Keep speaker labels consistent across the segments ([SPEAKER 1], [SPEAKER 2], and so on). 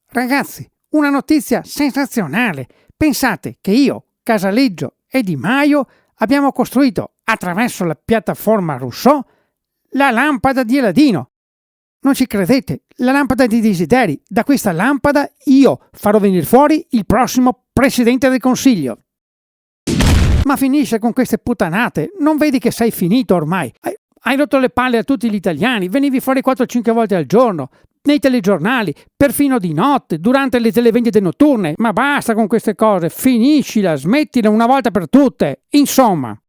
[SPEAKER 1] Ragazzi, una notizia sensazionale. Pensate che io, Casaleggio e Di Maio abbiamo costruito, attraverso la piattaforma Rousseau, la lampada di Aladino. Non ci credete? La lampada di desideri. Da questa lampada io farò venire fuori il prossimo Presidente del Consiglio. Ma finisce con queste puttanate. Non vedi che sei finito ormai? Hai rotto le palle a tutti gli italiani. Venivi fuori 4-5 volte al giorno, nei telegiornali, perfino di notte, durante le televendite notturne. Ma basta con queste cose. Finiscila, smettila una volta per tutte. Insomma.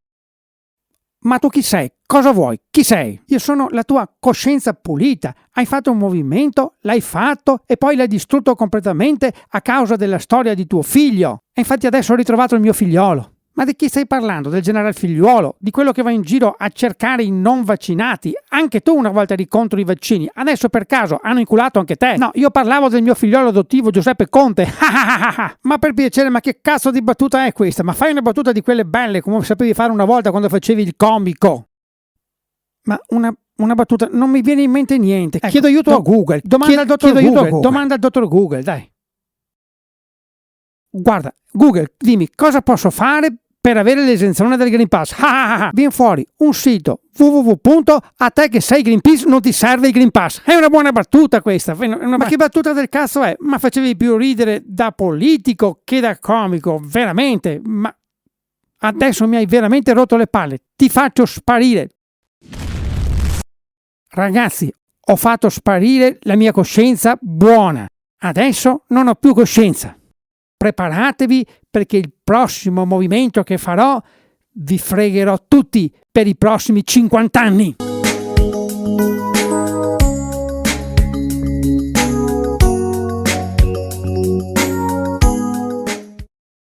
[SPEAKER 1] Ma tu chi sei? Cosa vuoi? Chi sei? Io sono la tua coscienza pulita. Hai fatto un movimento, l'hai fatto e poi l'hai distrutto completamente a causa della storia di tuo figlio. E infatti adesso ho ritrovato il mio figliolo. Ma di chi stai parlando? Del generale Figliuolo? Di quello che va in giro a cercare i non vaccinati? Anche tu una volta eri contro i vaccini. Adesso per caso hanno inculato anche te? No, io parlavo del mio figliolo adottivo Giuseppe Conte. Ma per piacere, ma che cazzo di battuta è questa? Ma fai una battuta di quelle belle come sapevi fare una volta quando facevi il comico. Ma una battuta, non mi viene in mente niente. Ecco, chiedo aiuto a Google. Domanda al dottor Google, dai. Guarda, Google, dimmi cosa posso fare per avere l'esenzione del Green Pass. Viene fuori un sito a te che sei Greenpeace non ti serve il Green Pass. È una buona battuta questa. Ma che battuta del cazzo è? Ma facevi più ridere da politico che da comico, veramente. Ma adesso mi hai veramente rotto le palle. Ti faccio sparire. Ragazzi, ho fatto sparire la mia coscienza buona. Adesso non ho più coscienza. Preparatevi perché il prossimo movimento che farò vi fregherò tutti per i prossimi 50 anni.